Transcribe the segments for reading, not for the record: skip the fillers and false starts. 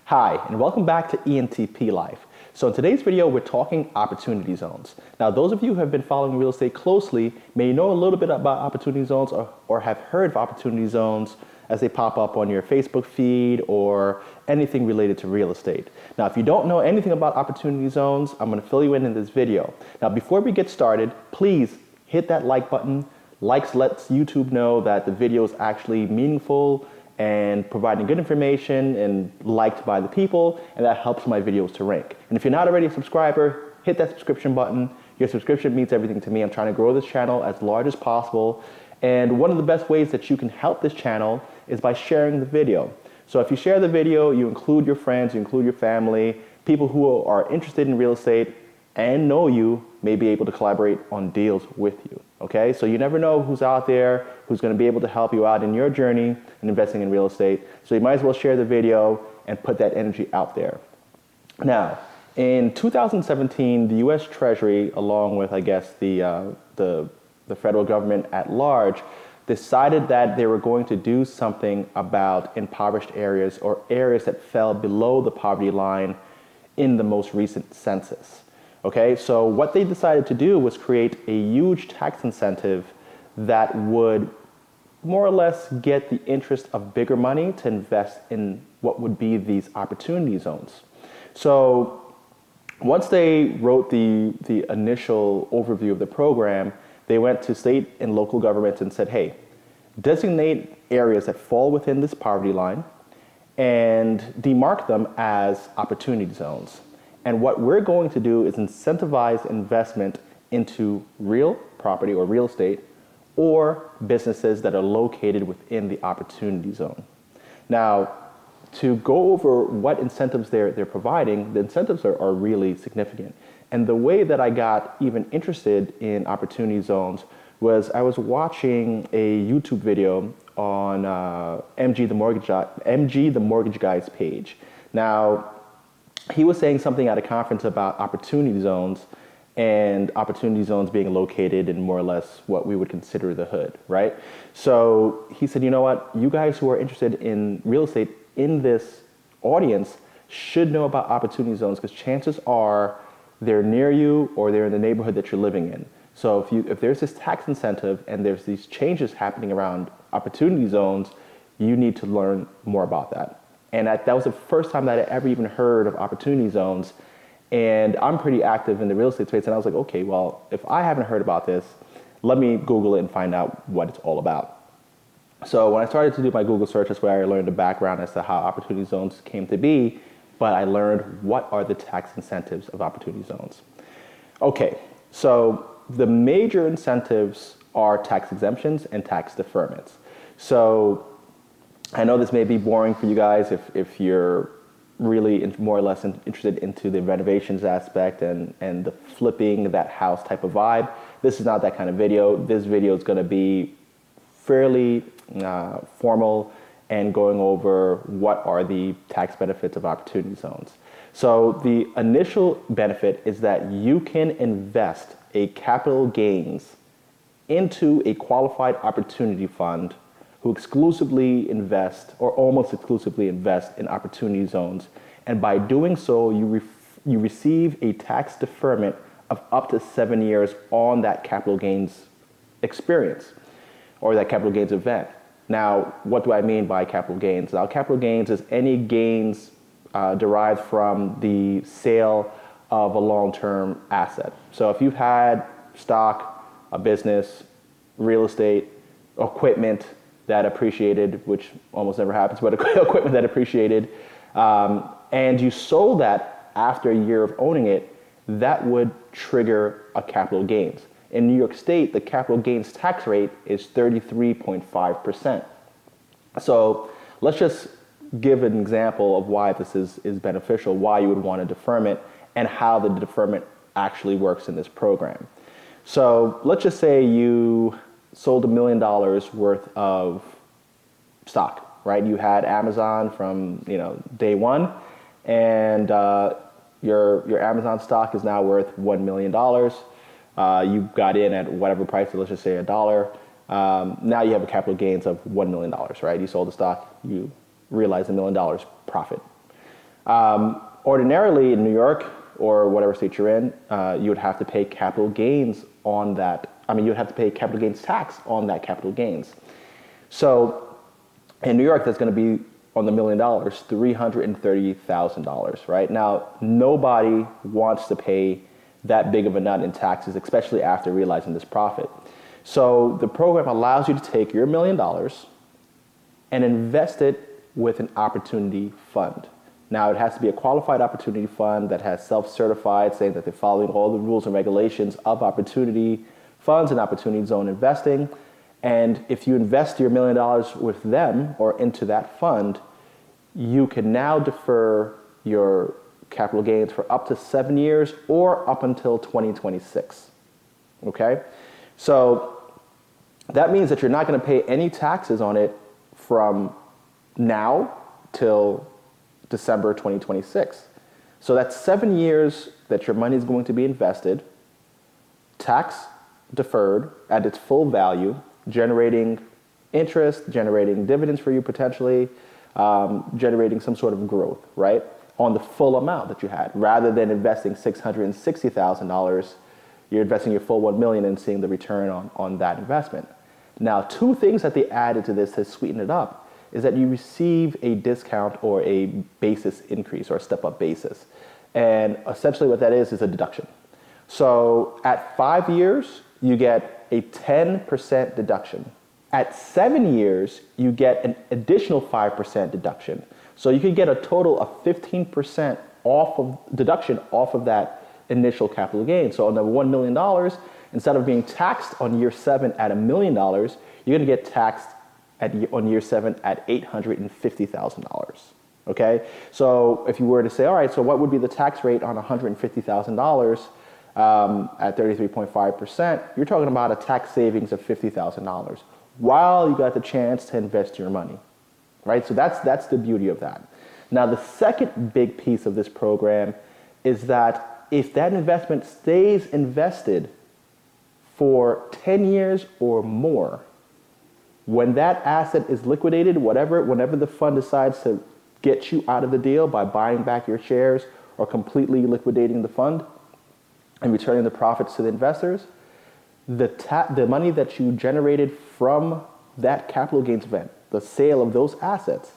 Hi, and welcome back to ENTP Life. So in today's video, we're talking opportunity zones. Now, those of you who have been following real estate closely may know a little bit about opportunity zones or have heard of opportunity zones as they pop up on your Facebook feed or anything related to real estate. Now, if you don't know anything about opportunity zones, I'm going to fill you in this video. Now, before we get started, please hit that like button. Likes lets YouTube know that the video is actually meaningful and providing good information and liked by the people, and that helps my videos to rank. And if you're not already a subscriber, hit that subscription button. Your subscription means everything to me. I'm trying to grow this channel as large as possible, and one of the best ways that you can help this channel is by sharing the video. So if you share the video, you include your friends, you include your family, people who are interested in real estate and know you may be able to collaborate on deals with you, okay? So you never know who's out there, who's gonna be able to help you out in your journey in investing in real estate. So you might as well share the video and put that energy out there. Now, in 2017, the US Treasury, along with, I guess, the federal government at large, decided that they were going to do something about impoverished areas or areas that fell below the poverty line in the most recent census. Okay, so what they decided to do was create a huge tax incentive that would more or less get the interest of bigger money to invest in what would be these opportunity zones. So once they wrote the initial overview of the program, they went to state and local governments and said, hey, designate areas that fall within this poverty line and demark them as opportunity zones. And what we're going to do is incentivize investment into real property or real estate or businesses that are located within the opportunity zone. Now, to go over what incentives they're providing, the incentives are really significant. And the way that I got even interested in opportunity zones was I was watching a YouTube video on MG the Mortgage Guy's page. Now, he was saying something at a conference about opportunity zones and opportunity zones being located in more or less what we would consider the hood, right? So he said, you know what, you guys who are interested in real estate in this audience should know about opportunity zones because chances are they're near you or they're in the neighborhood that you're living in. So if there's this tax incentive and there's these changes happening around opportunity zones, you need to learn more about that. And that was the first time that I ever even heard of opportunity zones. And I'm pretty active in the real estate space. And I was like, okay, well, if I haven't heard about this, let me Google it and find out what it's all about. So when I started to do my Google search, that's where I learned the background as to how opportunity zones came to be. But I learned what are the tax incentives of opportunity zones. Okay, so the major incentives are tax exemptions and tax deferments. So I know this may be boring for you guys if you're really more or less interested into the renovations aspect and the flipping that house type of vibe. This is not that kind of video. This video is going to be fairly formal and going over what are the tax benefits of opportunity zones. So the initial benefit is that you can invest a capital gains into a qualified opportunity fund who exclusively invest or almost exclusively invest in opportunity zones. And by doing so, you receive a tax deferment of up to 7 years on that capital gains experience or that capital gains event. Now, what do I mean by capital gains? Now, capital gains is any gains derived from the sale of a long-term asset. So if you've had stock, a business, real estate, equipment, that appreciated, which almost never happens, but equipment that appreciated, and you sold that after a year of owning it, that would trigger a capital gains. In New York State, the capital gains tax rate is 33.5%. So let's just give an example of why this is beneficial, why you would want a deferment, and how the deferment actually works in this program. So let's just say you sold $1 million worth of stock, right? You had Amazon from day one, and your Amazon stock is now worth $1 million. You got in at whatever price, let's just say $1. Now you have a capital gains of $1 million, right? You sold the stock, you realized $1 million profit. Ordinarily in New York or whatever state you're in, you would have to pay capital gains on that. I mean, you would have to pay capital gains tax on that capital gains. So in New York, that's going to be on the $1 million, $330,000, right? Now, nobody wants to pay that big of a nut in taxes, especially after realizing this profit. So the program allows you to take your $1 million and invest it with an opportunity fund. Now, it has to be a qualified opportunity fund that has self-certified, saying that they're following all the rules and regulations of opportunity funds and opportunity zone investing. And if you invest your $1 million with them or into that fund, you can now defer your capital gains for up to 7 years or up until 2026. Okay? So that means that you're not going to pay any taxes on it from now till December 2026. So that's 7 years that your money is going to be invested, tax deferred at its full value, generating interest, generating dividends for you potentially, generating some sort of growth, right, on the full amount that you had. Rather than investing $660,000, you're investing your full $1 million and seeing the return on that investment. Now, two things that they added to this to sweeten it up is that you receive a discount or a basis increase or a step-up basis. And essentially what that is a deduction. So at 5 years, you get a 10% deduction. At 7 years, you get an additional 5% deduction. So you could get a total of 15% deduction off of that initial capital gain. So on the $1 million, instead of being taxed on year 7 at $1 million, you're going to get taxed on year 7 at $850,000. Okay? So if you were to say, all right, so what would be the tax rate on $150,000 at 33.5%? You're talking about a tax savings of $50,000 while you got the chance to invest your money, right? So that's the beauty of that. Now, the second big piece of this program is that if that investment stays invested for 10 years or more, when that asset is liquidated, whenever the fund decides to get you out of the deal by buying back your shares or completely liquidating the fund and returning the profits to the investors, the money that you generated from that capital gains event, the sale of those assets,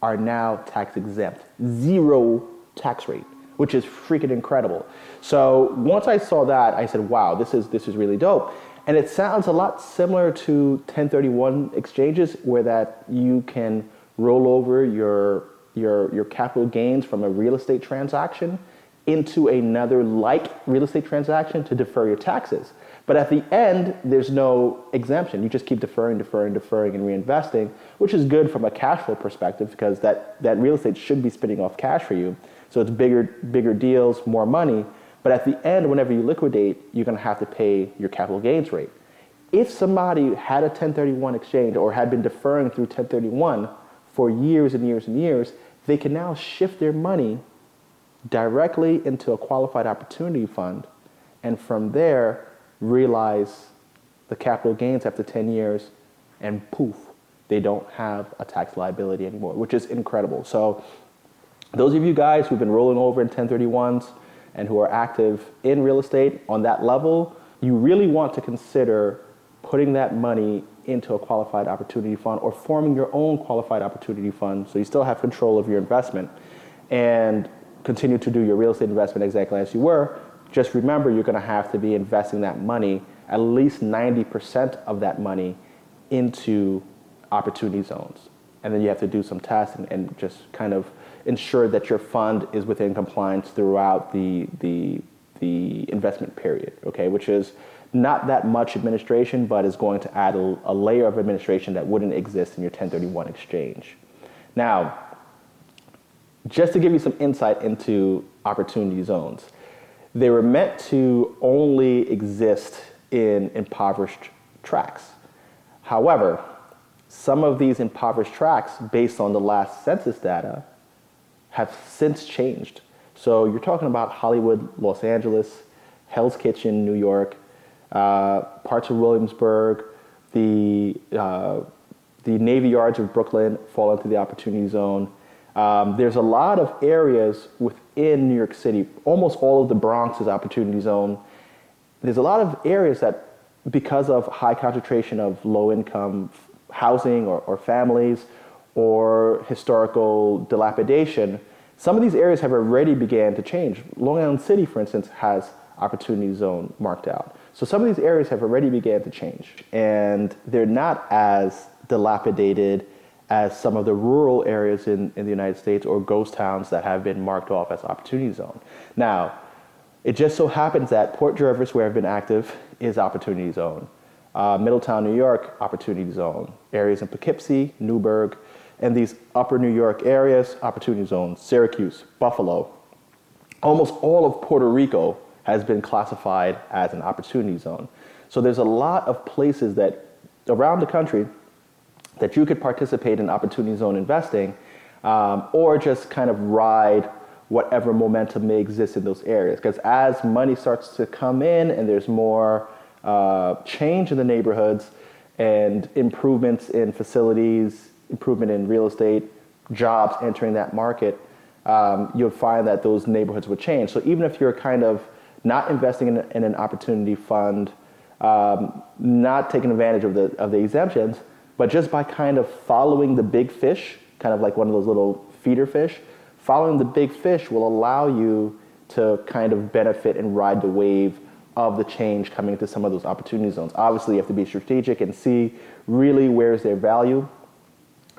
are now tax exempt, 0 tax rate, which is freaking incredible. So once I saw that, I said, wow, this is really dope. And it sounds a lot similar to 1031 exchanges, where that you can roll over your capital gains from a real estate transaction into another like real estate transaction to defer your taxes. But at the end, there's no exemption. You just keep deferring, and reinvesting, which is good from a cash flow perspective because that real estate should be spitting off cash for you. So it's bigger deals, more money. But at the end, whenever you liquidate, you're going to have to pay your capital gains rate. If somebody had a 1031 exchange or had been deferring through 1031 for years and years and years, they can now shift their money directly into a qualified opportunity fund, and from there realize the capital gains after 10 years, and poof, they don't have a tax liability anymore, which is incredible. So those of you guys who've been rolling over in 1031s and who are active in real estate on that level, you really want to consider putting that money into a qualified opportunity fund or forming your own qualified opportunity fund so you still have control of your investment and continue to do your real estate investment exactly as you were. Just remember, you're going to have to be investing that money, at least 90% of that money, into opportunity zones. And then you have to do some tests and just kind of ensure that your fund is within compliance throughout the investment period, okay, which is not that much administration, but is going to add a layer of administration that wouldn't exist in your 1031 exchange. Now, just to give you some insight into opportunity zones, they were meant to only exist in impoverished tracts. However, some of these impoverished tracts, based on the last census data, have since changed. So you're talking about Hollywood, Los Angeles, Hell's Kitchen, New York, parts of Williamsburg, the Navy Yards of Brooklyn fall into the opportunity zone. There's a lot of areas within New York City, almost all of the Bronx is opportunity zone. There's a lot of areas that, because of high concentration of low-income housing or families or historical dilapidation, some of these areas have already began to change. Long Island City, for instance, has opportunity zone marked out. So some of these areas have already began to change, and they're not as dilapidated as some of the rural areas in the United States or ghost towns that have been marked off as opportunity zone. Now, it just so happens that Port Jervis, where I've been active, is opportunity zone. Middletown, New York, opportunity zone. Areas in Poughkeepsie, Newburgh, and these upper New York areas, opportunity zone. Syracuse, Buffalo. Almost all of Puerto Rico has been classified as an opportunity zone. So there's a lot of places that around the country that you could participate in opportunity zone investing, or just kind of ride whatever momentum may exist in those areas. Because as money starts to come in and there's more change in the neighborhoods and improvements in facilities, improvement in real estate, jobs entering that market, you'll find that those neighborhoods would change. So even if you're kind of not investing in an opportunity fund, not taking advantage of the exemptions, but just by kind of following the big fish, kind of like one of those little feeder fish, following the big fish will allow you to kind of benefit and ride the wave of the change coming into some of those opportunity zones. Obviously, you have to be strategic and see really where's their value.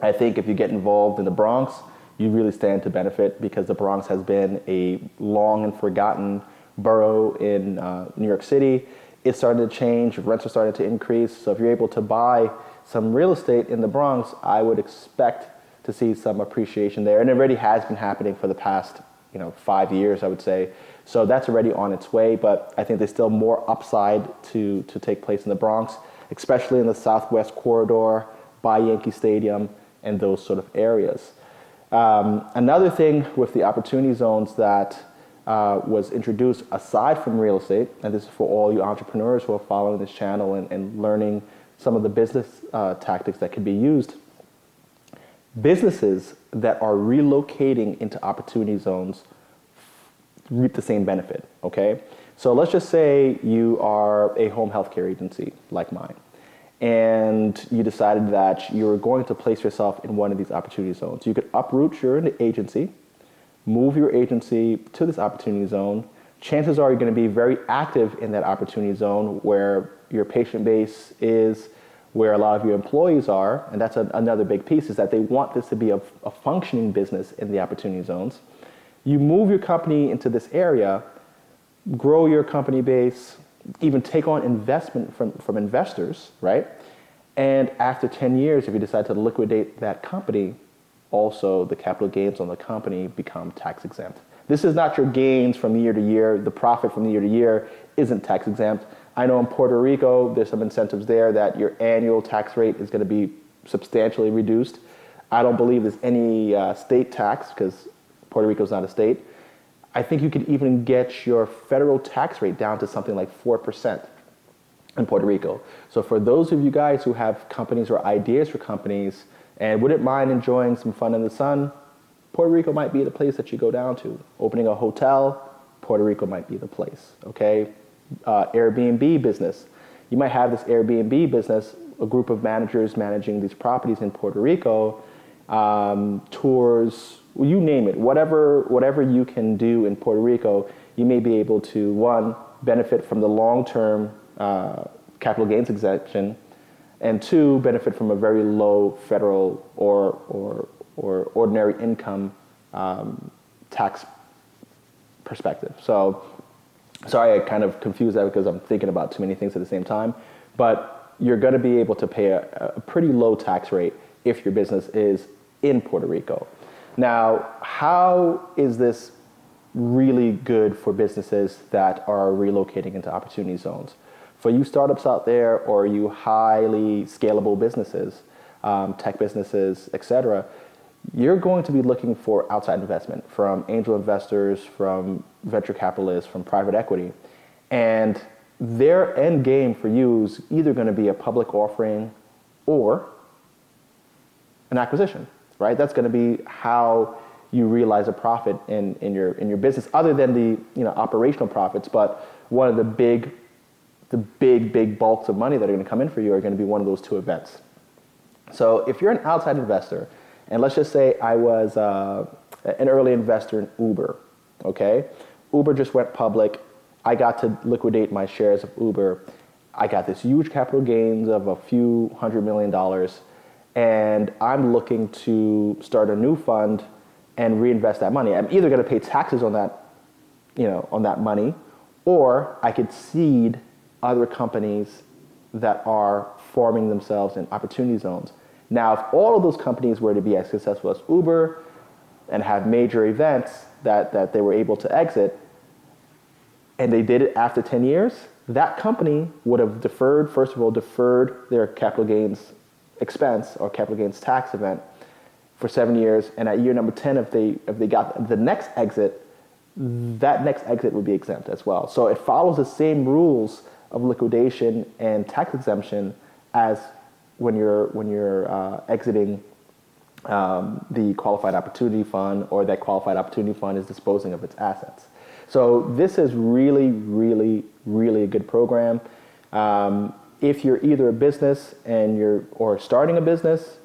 I think if you get involved in the Bronx, you really stand to benefit because the Bronx has been a long and forgotten borough in New York City. It's starting to change, rents are starting to increase. So if you're able to buy some real estate in the Bronx, I would expect to see some appreciation there. And it already has been happening for the past 5 years, I would say. So that's already on its way, but I think there's still more upside to take place in the Bronx, especially in the Southwest Corridor, by Yankee Stadium, and those sort of areas. Another thing with the opportunity zones that was introduced aside from real estate, and this is for all you entrepreneurs who are following this channel and learning some of the business tactics that could be used. Businesses that are relocating into opportunity zones reap the same benefit, okay? So let's just say you are a home healthcare agency like mine, and you decided that you were going to place yourself in one of these opportunity zones. You could uproot your agency, move your agency to this opportunity zone. Chances are you're going to be very active in that opportunity zone where your patient base is, where a lot of your employees are, and that's another big piece, is that they want this to be a functioning business in the opportunity zones. You move your company into this area, grow your company base, even take on investment from investors, right? And after 10 years, if you decide to liquidate that company, also the capital gains on the company become tax exempt. This is not your gains from year to year. The profit from year to year isn't tax exempt. I know in Puerto Rico, there's some incentives there that your annual tax rate is going to be substantially reduced. I don't believe there's any state tax because Puerto Rico is not a state. I think you could even get your federal tax rate down to something like 4% in Puerto Rico. So for those of you guys who have companies or ideas for companies and wouldn't mind enjoying some fun in the sun, Puerto Rico might be the place that you go down to. Opening a hotel, Puerto Rico might be the place, okay? Airbnb business. You might have this Airbnb business, a group of managers managing these properties in Puerto Rico, tours, you name it, whatever you can do in Puerto Rico, you may be able to, one, benefit from the long-term capital gains exemption, and two, benefit from a very low federal or ordinary income tax perspective. So, sorry, I kind of confused that because I'm thinking about too many things at the same time, but you're going to be able to pay a pretty low tax rate if your business is in Puerto Rico. Now, how is this really good for businesses that are relocating into opportunity zones? For you startups out there or you highly scalable businesses, tech businesses, etc., you're going to be looking for outside investment from angel investors, from venture capitalists, from private equity. And their end game for you is either going to be a public offering or an acquisition, right? That's going to be how you realize a profit in your business, other than the operational profits. But one of the big bulks of money that are going to come in for you are going to be one of those two events. So if you're an outside investor, and let's just say I was an early investor in Uber, okay? Uber just went public. I got to liquidate my shares of Uber. I got this huge capital gains of a few $100 million, and I'm looking to start a new fund and reinvest that money. I'm either going to pay taxes on that, on that money, or I could seed other companies that are forming themselves in opportunity zones. Now, if all of those companies were to be as successful as Uber and have major events that they were able to exit, and they did it after 10 years, that company would have deferred their capital gains expense or capital gains tax event for 7 years, and at year number 10, if they got the next exit, that next exit would be exempt as well. So it follows the same rules of liquidation and tax exemption as when you're exiting the qualified opportunity fund, or that qualified opportunity fund is disposing of its assets. So this is really, really, really a good program. If you're either a business or starting a business,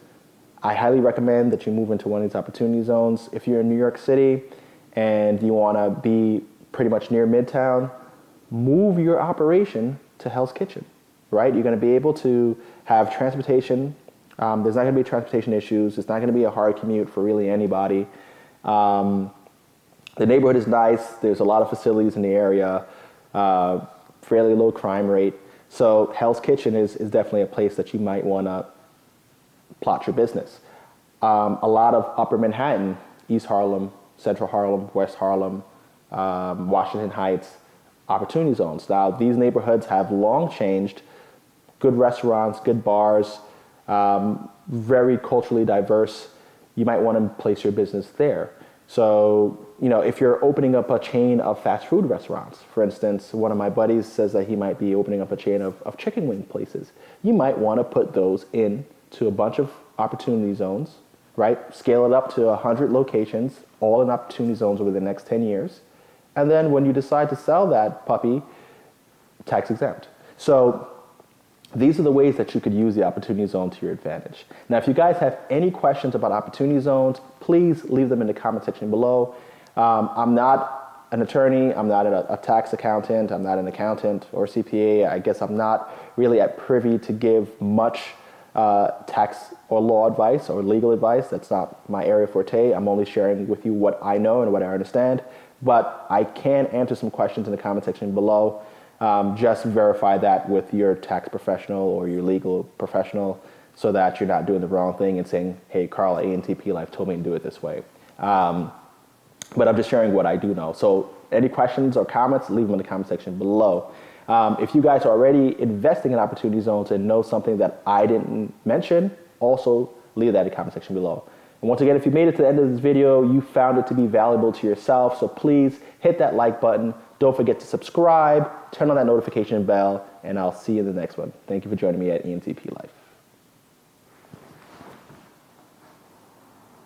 I highly recommend that you move into one of these opportunity zones. If you're in New York City and you want to be pretty much near Midtown, move your operation to Hell's Kitchen, right? You're going to be able to have transportation. There's not going to be transportation issues. It's not going to be a hard commute for really anybody. The neighborhood is nice. There's a lot of facilities in the area, fairly low crime rate. So Hell's Kitchen is definitely a place that you might want to plot your business. A lot of Upper Manhattan, East Harlem, Central Harlem, West Harlem, Washington Heights, opportunity zones. Now, these neighborhoods have long changed. Good restaurants, good bars, very culturally diverse. You might want to place your business there. So, if you're opening up a chain of fast food restaurants, for instance, one of my buddies says that he might be opening up a chain of chicken wing places. You might want to put those into a bunch of opportunity zones, right? Scale it up to 100 locations, all in opportunity zones over the next 10 years. And then when you decide to sell that puppy, tax exempt. So these are the ways that you could use the opportunity zone to your advantage. Now, if you guys have any questions about opportunity zones, please leave them in the comment section below. I'm not an attorney. I'm not a tax accountant. I'm not an accountant or CPA. I guess I'm not really at privy to give much tax or law advice or legal advice. That's not my area forte. I'm only sharing with you what I know and what I understand. But I can answer some questions in the comment section below. Just verify that with your tax professional or your legal professional so that you're not doing the wrong thing and saying, hey, Carl at ANTP Life told me to do it this way. But I'm just sharing what I do know. So any questions or comments, leave them in the comment section below. If you guys are already investing in opportunity zones and know something that I didn't mention, also leave that in the comment section below. And once again, if you made it to the end of this video, you found it to be valuable to yourself. So please hit that like button. Don't forget to subscribe, turn on that notification bell, and I'll see you in the next one. Thank you for joining me at ENTP Life.